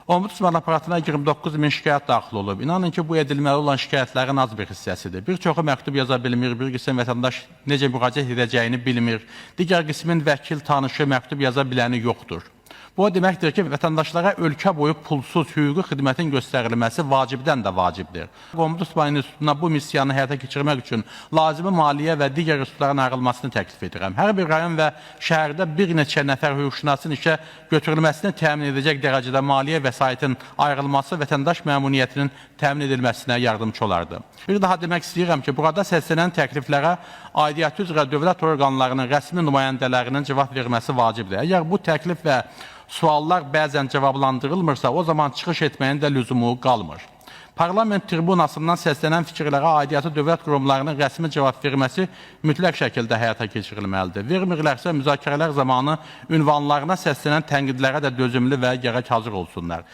Ombudsman aparatına 29 min şikayət daxil olub. İnanın ki, bu edilməli olan şikayətlərin az bir hissəsidir. Bir çoxu məktub yaza bilmir, bir qism vətəndaş necə müraciət edəcəyini bilmir, digər qismin vəkil tanışı məktub yaza biləni yoxdur. Bu o deməkdir ki, vətəndaşlara ölkə boyu pulsuz hüquqi xidmətin göstərilməsi vacibdən də vacibdir. Ombudsman institutuna bu missiyanı həyata keçirmək üçün lazımi maliyyə və digər resursların ayrılmasını təklif edirəm. Hər bir rayon və şəhərdə bir neçə nəfər hüquqşünasın işə götürülməsini təmin edəcək dərəcədə maliyyə vəsaitin ayrılması vətəndaş məmnuniyyətinin təmin edilməsinə yardımcı olardı. Bir daha demək istəyirəm ki, burada səslənən təkliflərə aidiyyatı üzrə dövlət orqanlarının rəsmi nümayəndələrinin cavab verməsi vacibdir. Əgər bu təklif və suallar bəzən cavablandırılmırsa, o zaman çıxış etməyin də lüzumu qalmır. Parlament tribunasından səslənən fikirlərə aidiyyatı dövlət qurumlarının rəsmi cavab verməsi mütləq şəkildə həyata keçirilməlidir. Vermirlərsə, müzakirələr zamanı ünvanlarına səslənən tənqidlərə də dözümlü və gərək hazır olsunlar.